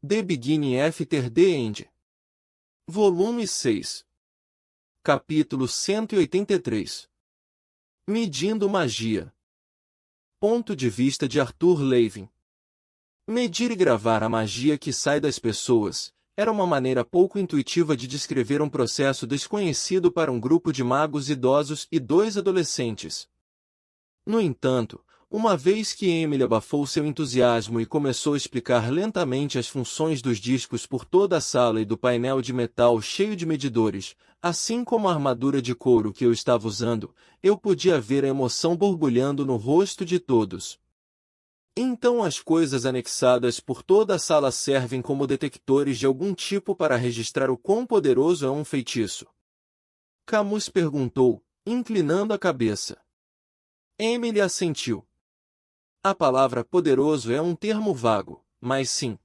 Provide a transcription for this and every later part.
The Beginning After the End. Volume 6. Capítulo 183. Medindo magia. Ponto de vista de Arthur Levin. Medir e gravar a magia que sai das pessoas era uma maneira pouco intuitiva de descrever um processo desconhecido para um grupo de magos idosos e 2 adolescentes. No entanto, uma vez que Emily abafou seu entusiasmo e começou a explicar lentamente as funções dos discos por toda a sala e do painel de metal cheio de medidores, assim como a armadura de couro que eu estava usando, eu podia ver a emoção borbulhando no rosto de todos. Então as coisas anexadas por toda a sala servem como detectores de algum tipo para registrar o quão poderoso é um feitiço? Camus perguntou, inclinando a cabeça. Emily assentiu. A palavra poderoso é um termo vago, mas sim.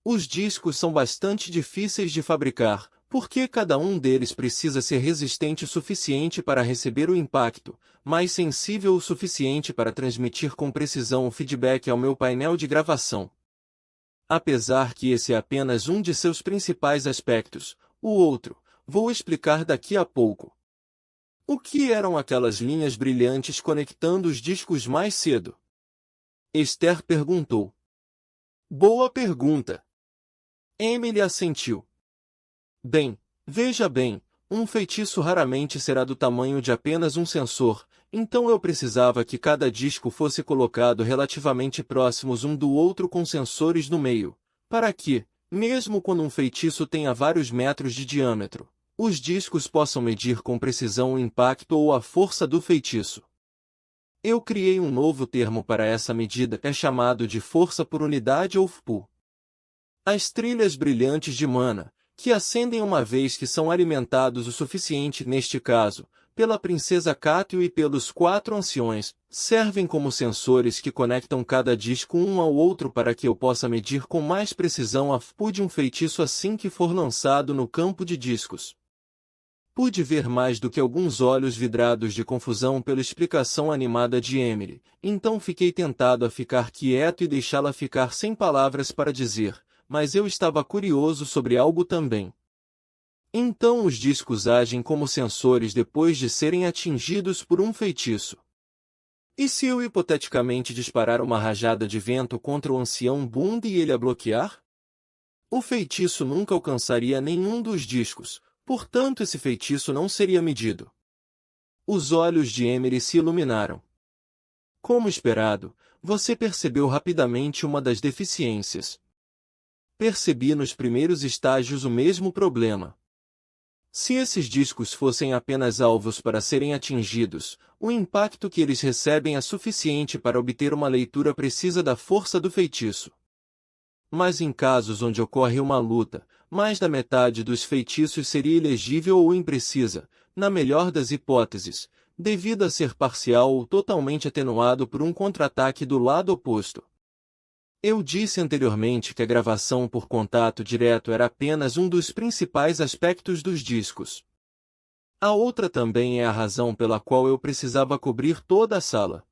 Os discos são bastante difíceis de fabricar, porque cada um deles precisa ser resistente o suficiente para receber o impacto, mas sensível o suficiente para transmitir com precisão o feedback ao meu painel de gravação. Apesar que esse é apenas um de seus principais aspectos, o outro, vou explicar daqui a pouco. O que eram aquelas linhas brilhantes conectando os discos mais cedo? Esther perguntou. Boa pergunta. Emily assentiu. Bem, veja bem, um feitiço raramente será do tamanho de apenas um sensor, então eu precisava que cada disco fosse colocado relativamente próximos um do outro com sensores no meio, para que, mesmo quando um feitiço tenha vários metros de diâmetro, os discos possam medir com precisão o impacto ou a força do feitiço. Eu criei um novo termo para essa medida, é chamado de força por unidade ou FPU. As trilhas brilhantes de mana, que acendem uma vez que são alimentados o suficiente neste caso, pela princesa Cátio e pelos 4 anciões, servem como sensores que conectam cada disco um ao outro para que eu possa medir com mais precisão a FPU de um feitiço assim que for lançado no campo de discos. Pude ver mais do que alguns olhos vidrados de confusão pela explicação animada de Emily, então fiquei tentado a ficar quieto e deixá-la ficar sem palavras para dizer, mas eu estava curioso sobre algo também. Então os discos agem como sensores depois de serem atingidos por um feitiço. E se eu hipoteticamente disparar uma rajada de vento contra o ancião Bund e ele a bloquear? O feitiço nunca alcançaria nenhum dos discos. Portanto, esse feitiço não seria medido. Os olhos de Emily se iluminaram. Como esperado, você percebeu rapidamente uma das deficiências. Percebi nos primeiros estágios o mesmo problema. Se esses discos fossem apenas alvos para serem atingidos, o impacto que eles recebem é suficiente para obter uma leitura precisa da força do feitiço. Mas em casos onde ocorre uma luta, mais da metade dos feitiços seria ilegível ou imprecisa, na melhor das hipóteses, devido a ser parcial ou totalmente atenuado por um contra-ataque do lado oposto. Eu disse anteriormente que a gravação por contato direto era apenas um dos principais aspectos dos discos. A outra também é a razão pela qual eu precisava cobrir toda a sala.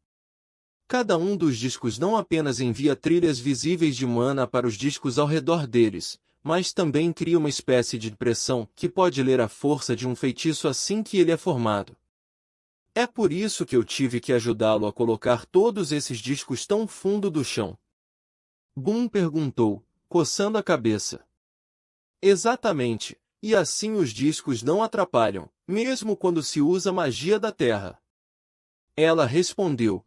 Cada um dos discos não apenas envia trilhas visíveis de mana para os discos ao redor deles, mas também cria uma espécie de pressão que pode ler a força de um feitiço assim que ele é formado. É por isso que eu tive que ajudá-lo a colocar todos esses discos tão fundo do chão. Boom perguntou, coçando a cabeça. Exatamente, e assim os discos não atrapalham, mesmo quando se usa magia da terra. Ela respondeu.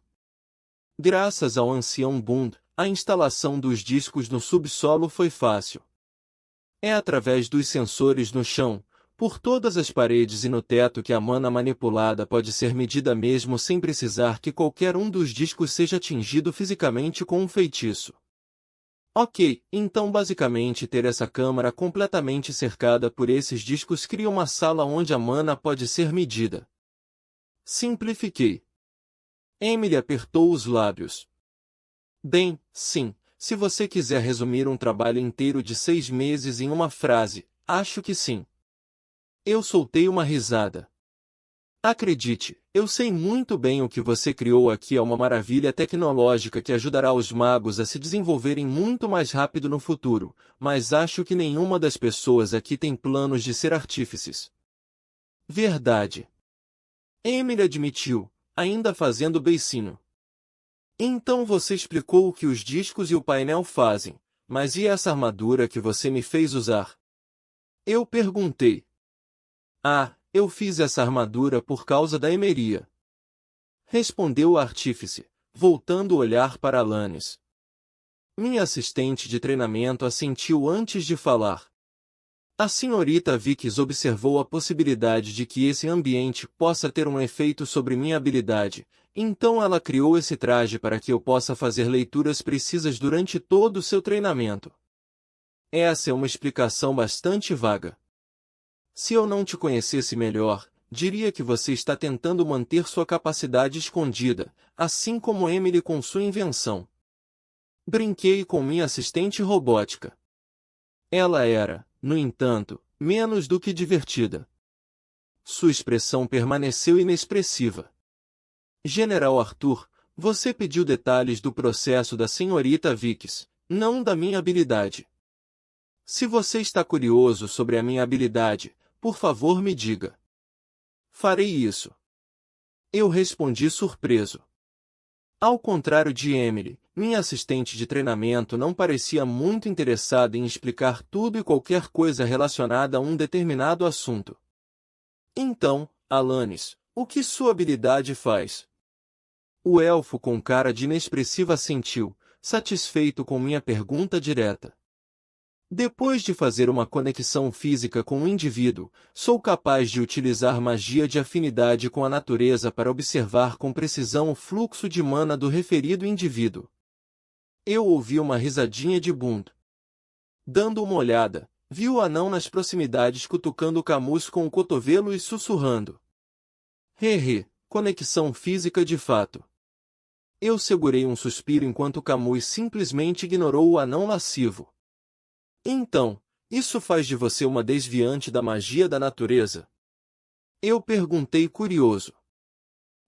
Graças ao ancião Bund, a instalação dos discos no subsolo foi fácil. É através dos sensores no chão, por todas as paredes e no teto que a mana manipulada pode ser medida mesmo sem precisar que qualquer um dos discos seja atingido fisicamente com um feitiço. Ok, então basicamente ter essa câmara completamente cercada por esses discos cria uma sala onde a mana pode ser medida. Simplifiquei. Emily apertou os lábios. Bem, sim, se você quiser resumir um trabalho inteiro de 6 meses em uma frase, acho que sim. Eu soltei uma risada. Acredite, eu sei muito bem o que você criou aqui é uma maravilha tecnológica que ajudará os magos a se desenvolverem muito mais rápido no futuro, mas acho que nenhuma das pessoas aqui tem planos de ser artífices. Verdade. Emily admitiu, ainda fazendo beicinho. Então você explicou o que os discos e o painel fazem, mas e essa armadura que você me fez usar? Eu perguntei. Ah, eu fiz essa armadura por causa da Emeria. Respondeu o artífice, voltando o olhar para Alanis. Minha assistente de treinamento assentiu antes de falar. A senhorita Vickers observou a possibilidade de que esse ambiente possa ter um efeito sobre minha habilidade, então ela criou esse traje para que eu possa fazer leituras precisas durante todo o seu treinamento. Essa é uma explicação bastante vaga. Se eu não te conhecesse melhor, diria que você está tentando manter sua capacidade escondida, assim como Emily com sua invenção. Brinquei com minha assistente robótica. Ela era, no entanto, menos do que divertida. Sua expressão permaneceu inexpressiva. General Arthur, você pediu detalhes do processo da senhorita Vickers, não da minha habilidade. Se você está curioso sobre a minha habilidade, por favor me diga. Farei isso. Eu respondi surpreso. Ao contrário de Emily, minha assistente de treinamento não parecia muito interessada em explicar tudo e qualquer coisa relacionada a um determinado assunto. Então, Alanis, o que sua habilidade faz? O elfo com cara de inexpressiva assentiu, satisfeito com minha pergunta direta. Depois de fazer uma conexão física com um indivíduo, sou capaz de utilizar magia de afinidade com a natureza para observar com precisão o fluxo de mana do referido indivíduo. Eu ouvi uma risadinha de Bund. Dando uma olhada, vi o anão nas proximidades cutucando o Camus com o cotovelo e sussurrando. Hehe, conexão física de fato. Eu segurei um suspiro enquanto Camus simplesmente ignorou o anão lascivo. Então, isso faz de você uma desviante da magia da natureza? Eu perguntei curioso.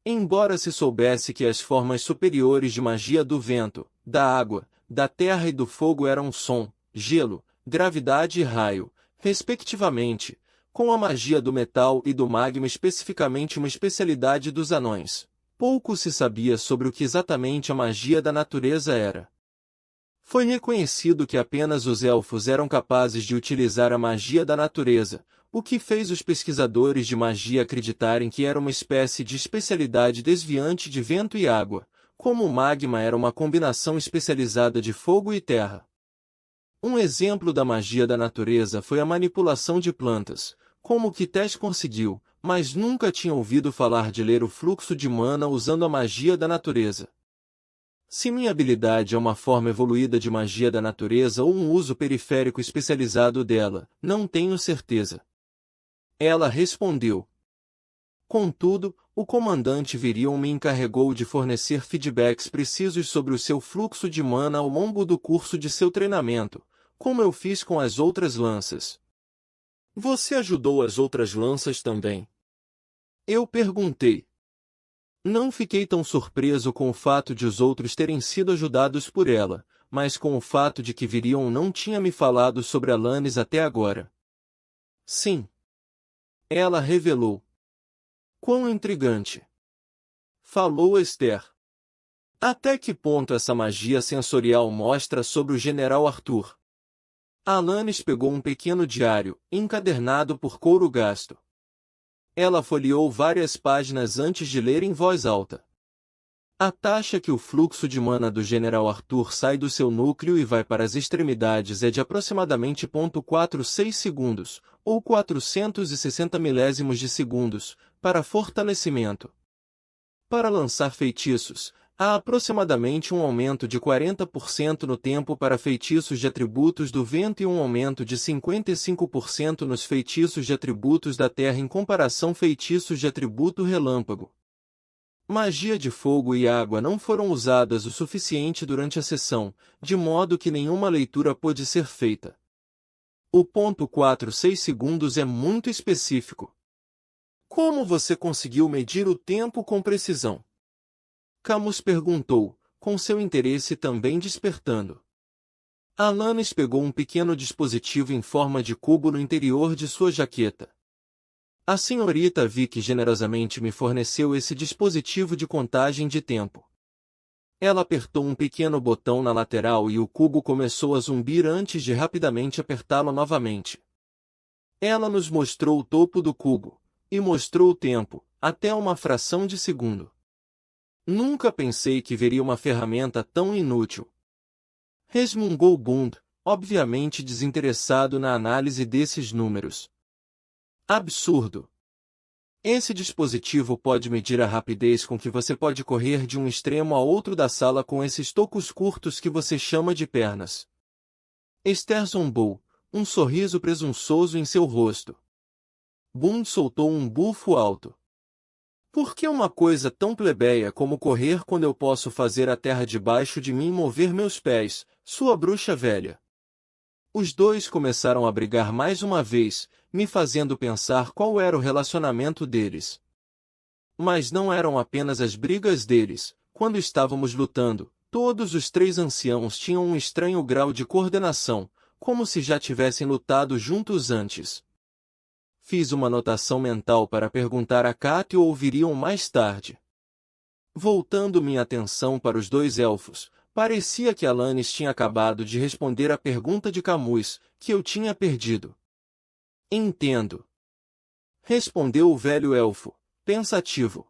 Embora se soubesse que as formas superiores de magia do vento, da água, da terra e do fogo eram som, gelo, gravidade e raio, respectivamente, com a magia do metal e do magma especificamente uma especialidade dos anões, pouco se sabia sobre o que exatamente a magia da natureza era. Foi reconhecido que apenas os elfos eram capazes de utilizar a magia da natureza, o que fez os pesquisadores de magia acreditarem que era uma espécie de especialidade desviante de vento e água, como o magma era uma combinação especializada de fogo e terra. Um exemplo da magia da natureza foi a manipulação de plantas, como que Tess conseguiu, mas nunca tinha ouvido falar de ler o fluxo de mana usando a magia da natureza. Se minha habilidade é uma forma evoluída de magia da natureza ou um uso periférico especializado dela, não tenho certeza. Ela respondeu. Contudo, o comandante Virion me encarregou de fornecer feedbacks precisos sobre o seu fluxo de mana ao longo do curso de seu treinamento, como eu fiz com as outras lanças. Você ajudou as outras lanças também? Eu perguntei. Não fiquei tão surpreso com o fato de os outros terem sido ajudados por ela, mas com o fato de que Virion não tinha me falado sobre Alanis até agora. Sim. Ela revelou. Quão intrigante. Falou Esther. Até que ponto essa magia sensorial mostra sobre o General Arthur? Alanis pegou um pequeno diário, encadernado por couro gasto. Ela folheou várias páginas antes de ler em voz alta. A taxa que o fluxo de mana do General Arthur sai do seu núcleo e vai para as extremidades é de aproximadamente 0,46 segundos, ou 460 milésimos de segundos, para fortalecimento. Para lançar feitiços, há aproximadamente um aumento de 40% no tempo para feitiços de atributos do vento e um aumento de 55% nos feitiços de atributos da terra em comparação feitiços de atributo relâmpago. Magia de fogo e água não foram usadas o suficiente durante a sessão, de modo que nenhuma leitura pôde ser feita. O ponto 46 segundos é muito específico. Como você conseguiu medir o tempo com precisão? Camus perguntou, com seu interesse também despertando. Alanis pegou um pequeno dispositivo em forma de cubo no interior de sua jaqueta. A senhorita Vick generosamente me forneceu esse dispositivo de contagem de tempo. Ela apertou um pequeno botão na lateral e o cubo começou a zumbir antes de rapidamente apertá-lo novamente. Ela nos mostrou o topo do cubo, e mostrou o tempo, até uma fração de segundo. Nunca pensei que veria uma ferramenta tão inútil. Resmungou Bund, obviamente desinteressado na análise desses números. Absurdo! Esse dispositivo pode medir a rapidez com que você pode correr de um extremo a outro da sala com esses tocos curtos que você chama de pernas. Esther zombou, um sorriso presunçoso em seu rosto. Bund soltou um bufo alto. Por que uma coisa tão plebeia como correr quando eu posso fazer a terra debaixo de mim mover meus pés, sua bruxa velha? Os dois começaram a brigar mais uma vez, me fazendo pensar qual era o relacionamento deles. Mas não eram apenas as brigas deles. Quando estávamos lutando, todos os três anciãos tinham um estranho grau de coordenação, como se já tivessem lutado juntos antes. Fiz uma anotação mental para perguntar a Kat ou ouviriam mais tarde. Voltando minha atenção para os dois elfos, parecia que Alanis tinha acabado de responder à pergunta de Camus, que eu tinha perdido. Entendo. Respondeu o velho elfo, pensativo.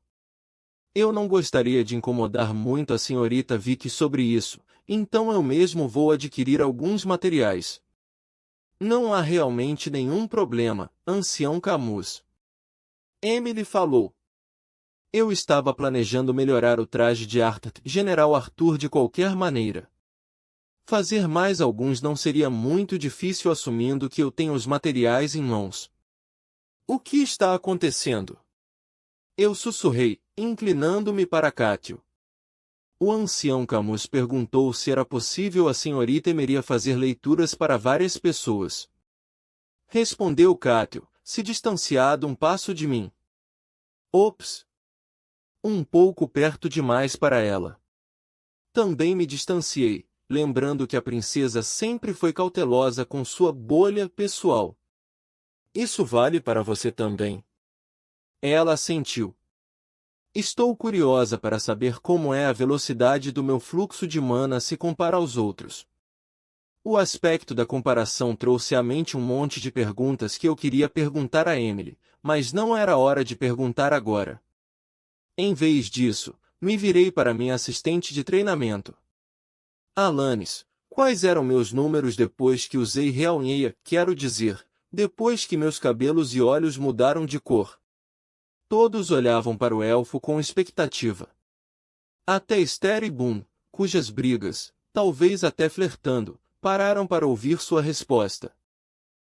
Eu não gostaria de incomodar muito a senhorita Vick sobre isso, então eu mesmo vou adquirir alguns materiais. Não há realmente nenhum problema, ancião Camus. Emily falou. Eu estava planejando melhorar o traje de General Arthur de qualquer maneira. Fazer mais alguns não seria muito difícil assumindo que eu tenho os materiais em mãos. O que está acontecendo? Eu sussurrei, inclinando-me para Cátio. O ancião Camus perguntou se era possível a senhorita Emeria fazer leituras para várias pessoas. Respondeu Cátio, se distanciado um passo de mim. Ops! Um pouco perto demais para ela. Também me distanciei, lembrando que a princesa sempre foi cautelosa com sua bolha pessoal. Isso vale para você também. Ela assentiu. Estou curiosa para saber como é a velocidade do meu fluxo de mana se compara aos outros. O aspecto da comparação trouxe à mente um monte de perguntas que eu queria perguntar a Emily, mas não era hora de perguntar agora. Em vez disso, me virei para minha assistente de treinamento. Alanis, quais eram meus números depois que usei Realneia, quero dizer, depois que meus cabelos e olhos mudaram de cor? Todos olhavam para o elfo com expectativa. Até Esther e Bund, cujas brigas, talvez até flertando, pararam para ouvir sua resposta.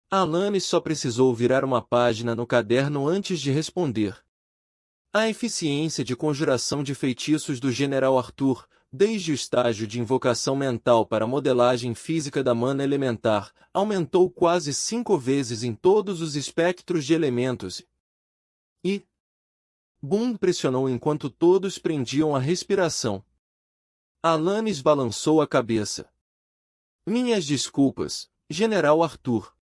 Alanis só precisou virar uma página no caderno antes de responder. A eficiência de conjuração de feitiços do General Arthur, desde o estágio de invocação mental para a modelagem física da mana elementar, aumentou quase 5 vezes em todos os espectros de elementos. E Bund pressionou enquanto todos prendiam a respiração. Alanis balançou a cabeça. Minhas desculpas, General Arthur.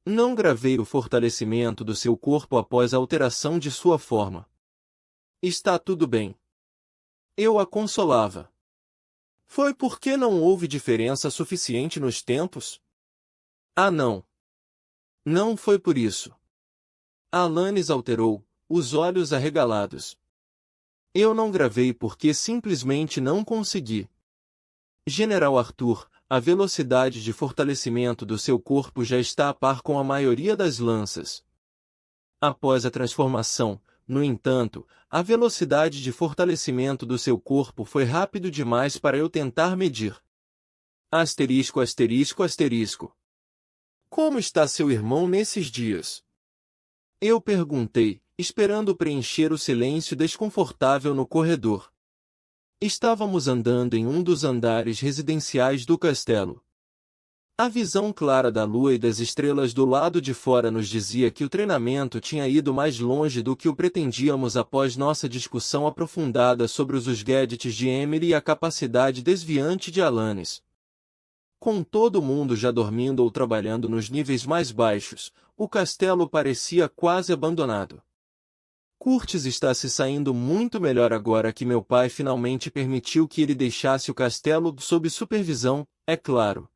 Não gravei o fortalecimento do seu corpo após a alteração de sua forma. Está tudo bem. Eu a consolava. Foi porque não houve diferença suficiente nos tempos? Ah, não. Não foi por isso. Alanis alterou, os olhos arregalados. Eu não gravei porque simplesmente não consegui. General Arthur, a velocidade de fortalecimento do seu corpo já está a par com a maioria das lanças. Após a transformação, no entanto, a velocidade de fortalecimento do seu corpo foi rápido demais para eu tentar medir. Asterisco, asterisco, asterisco. Como está seu irmão nesses dias? Eu perguntei, esperando preencher o silêncio desconfortável no corredor. Estávamos andando em um dos andares residenciais do castelo. A visão clara da lua e das estrelas do lado de fora nos dizia que o treinamento tinha ido mais longe do que o pretendíamos após nossa discussão aprofundada sobre os gadgets de Emily e a capacidade desviante de Alanis. Com todo mundo já dormindo ou trabalhando nos níveis mais baixos, o castelo parecia quase abandonado. Curtis está se saindo muito melhor agora que meu pai finalmente permitiu que ele deixasse o castelo sob supervisão, é claro.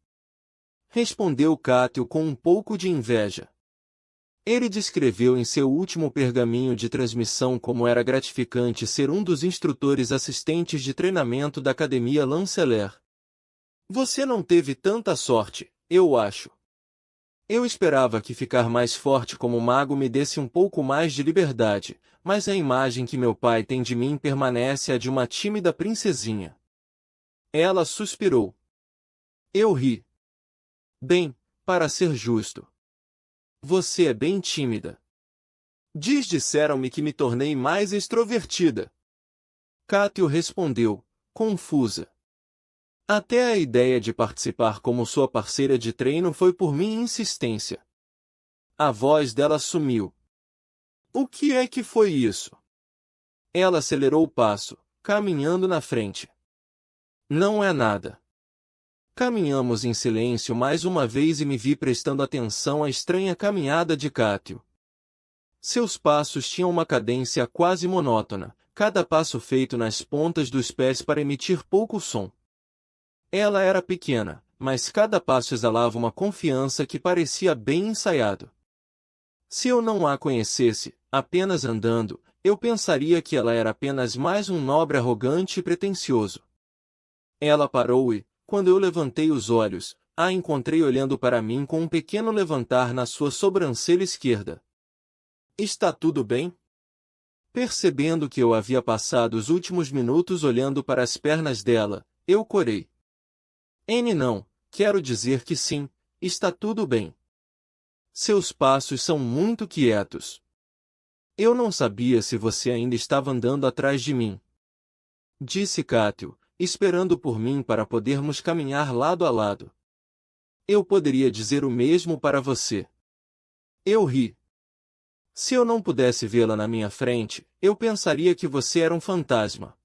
Respondeu Cátio com um pouco de inveja. Ele descreveu em seu último pergaminho de transmissão como era gratificante ser um dos instrutores assistentes de treinamento da Academia Lanceler. Você não teve tanta sorte, eu acho. Eu esperava que ficar mais forte como mago me desse um pouco mais de liberdade, mas a imagem que meu pai tem de mim permanece a de uma tímida princesinha. Ela suspirou. Eu ri. Bem, para ser justo. Você é bem tímida. Disseram-me que me tornei mais extrovertida. Cátio respondeu, confusa. Até a ideia de participar como sua parceira de treino foi por minha insistência. A voz dela sumiu. O que é que foi isso? Ela acelerou o passo, caminhando na frente. Não é nada. Caminhamos em silêncio mais uma vez e me vi prestando atenção à estranha caminhada de Cátio. Seus passos tinham uma cadência quase monótona, cada passo feito nas pontas dos pés para emitir pouco som. Ela era pequena, mas cada passo exalava uma confiança que parecia bem ensaiado. Se eu não a conhecesse, apenas andando, eu pensaria que ela era apenas mais um nobre arrogante e pretensioso. Ela parou e, quando eu levantei os olhos, a encontrei olhando para mim com um pequeno levantar na sua sobrancelha esquerda. Está tudo bem? Percebendo que eu havia passado os últimos minutos olhando para as pernas dela, eu corei. Não, quero dizer que sim, está tudo bem. Seus passos são muito quietos. Eu não sabia se você ainda estava andando atrás de mim. Disse Cátio, esperando por mim para podermos caminhar lado a lado. Eu poderia dizer o mesmo para você. Eu ri. Se eu não pudesse vê-la na minha frente, eu pensaria que você era um fantasma.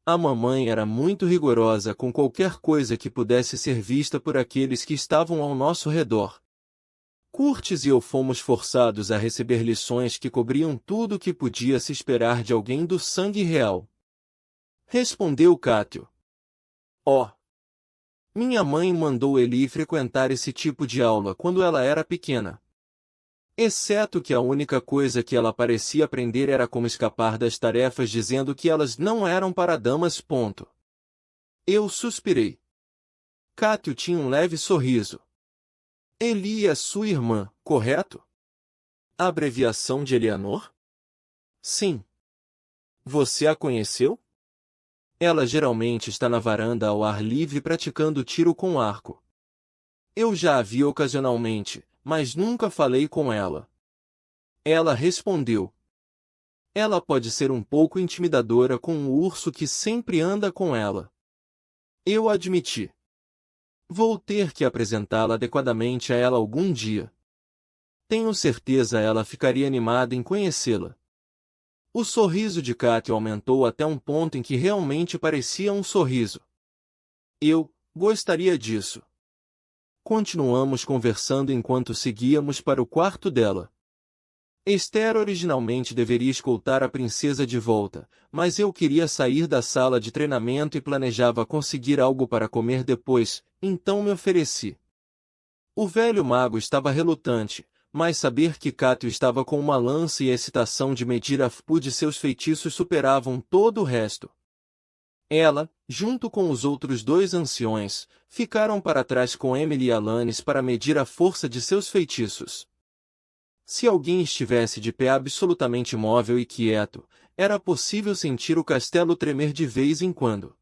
A mamãe era muito rigorosa com qualquer coisa que pudesse ser vista por aqueles que estavam ao nosso redor. Curtis e eu fomos forçados a receber lições que cobriam tudo o que podia se esperar de alguém do sangue real. Respondeu Cátio. Oh! Minha mãe mandou ele frequentar esse tipo de aula quando ela era pequena. Exceto que a única coisa que ela parecia aprender era como escapar das tarefas dizendo que elas não eram para damas. Eu suspirei. Cátio tinha um leve sorriso. Eli é sua irmã, correto? A abreviação de Eleanor? Sim. Você a conheceu? Ela geralmente está na varanda ao ar livre praticando tiro com arco. Eu já a vi ocasionalmente, mas nunca falei com ela. Ela respondeu. Ela pode ser um pouco intimidadora com o urso que sempre anda com ela. Eu admiti. Vou ter que apresentá-la adequadamente a ela algum dia. Tenho certeza ela ficaria animada em conhecê-la. O sorriso de Cátio aumentou até um ponto em que realmente parecia um sorriso. Eu gostaria disso. Continuamos conversando enquanto seguíamos para o quarto dela. Esther originalmente deveria escoltar a princesa de volta, mas eu queria sair da sala de treinamento e planejava conseguir algo para comer depois, então me ofereci. O velho mago estava relutante, mas saber que Cátio estava com uma lança e a excitação de medir a FPU de seus feitiços superavam todo o resto. Ela, junto com os outros dois anciões, ficaram para trás com Emily e Alanis para medir a força de seus feitiços. Se alguém estivesse de pé absolutamente imóvel e quieto, era possível sentir o castelo tremer de vez em quando.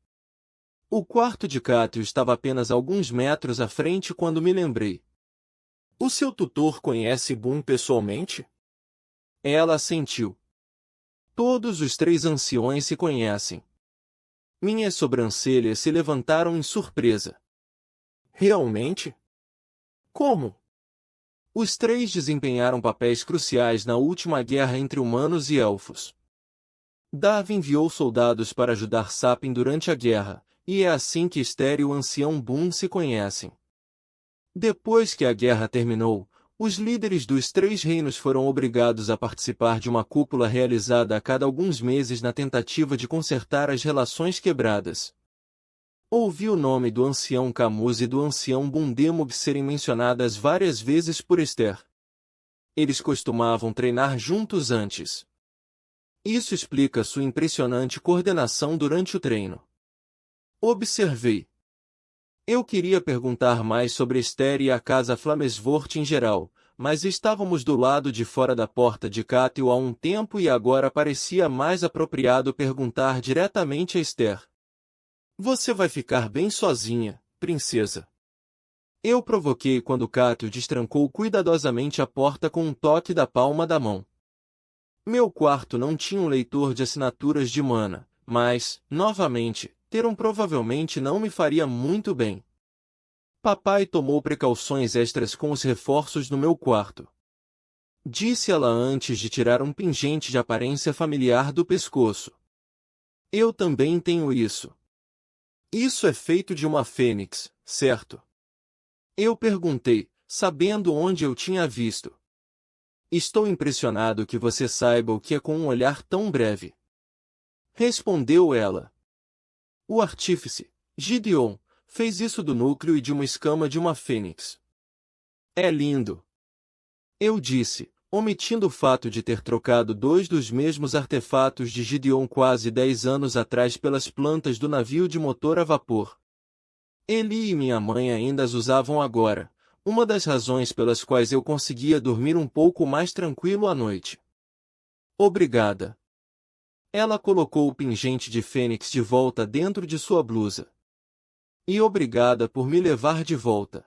O quarto de Cátio estava apenas alguns metros à frente quando me lembrei. O seu tutor conhece Boom pessoalmente? Ela assentiu. Todos os três anciões se conhecem. Minhas sobrancelhas se levantaram em surpresa. Realmente? Como? Os três desempenharam papéis cruciais na última guerra entre humanos e elfos. Darwin enviou soldados para ajudar Sapien durante a guerra, e é assim que Esther e o ancião Boone se conhecem. Depois que a guerra terminou, os líderes dos três reinos foram obrigados a participar de uma cúpula realizada a cada alguns meses na tentativa de consertar as relações quebradas. Ouvi o nome do ancião Camus e do ancião Bundemog serem mencionadas várias vezes por Esther. Eles costumavam treinar juntos antes. Isso explica sua impressionante coordenação durante o treino. Observei. Eu queria perguntar mais sobre Esther e a casa Flamesvort em geral, mas estávamos do lado de fora da porta de Cátio há um tempo e agora parecia mais apropriado perguntar diretamente a Esther. Você vai ficar bem sozinha, princesa. Eu provoquei quando Cátio destrancou cuidadosamente a porta com um toque da palma da mão. Meu quarto não tinha um leitor de assinaturas de mana, mas, novamente, ter um provavelmente não me faria muito bem. Papai tomou precauções extras com os reforços no meu quarto. Disse ela antes de tirar um pingente de aparência familiar do pescoço. Eu também tenho isso. Isso é feito de uma fênix, certo? Eu perguntei, sabendo onde eu tinha visto. Estou impressionado que você saiba o que é com um olhar tão breve. Respondeu ela. O artífice, Gideon, fez isso do núcleo e de uma escama de uma fênix. É lindo. Eu disse, omitindo o fato de ter trocado dois dos mesmos artefatos de Gideon quase 10 anos atrás pelas plantas do navio de motor a vapor. Ele e minha mãe ainda as usavam agora, uma das razões pelas quais eu conseguia dormir um pouco mais tranquilo à noite. Obrigada. Ela colocou o pingente de fênix de volta dentro de sua blusa. E obrigada por me levar de volta.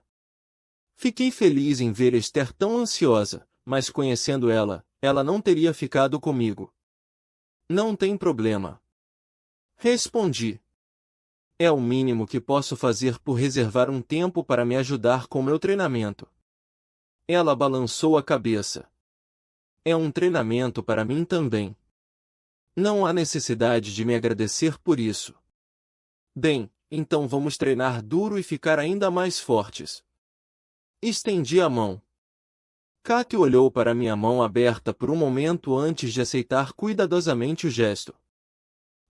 Fiquei feliz em ver Esther tão ansiosa, mas conhecendo ela, ela não teria ficado comigo. Não tem problema. Respondi. É o mínimo que posso fazer por reservar um tempo para me ajudar com meu treinamento. Ela balançou a cabeça. É um treinamento para mim também. Não há necessidade de me agradecer por isso. Bem, então vamos treinar duro e ficar ainda mais fortes. Estendi a mão. Katy olhou para minha mão aberta por um momento antes de aceitar cuidadosamente o gesto.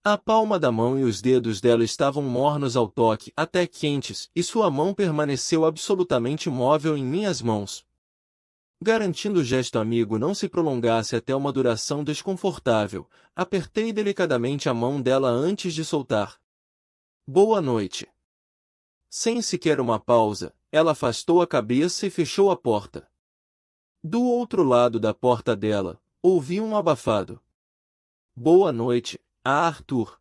A palma da mão e os dedos dela estavam mornos ao toque, até quentes, e sua mão permaneceu absolutamente móvel em minhas mãos. Garantindo o gesto amigo não se prolongasse até uma duração desconfortável, apertei delicadamente a mão dela antes de soltar. Boa noite. Sem sequer uma pausa, ela afastou a cabeça e fechou a porta. Do outro lado da porta dela, ouvi um abafado. Boa noite, Arthur.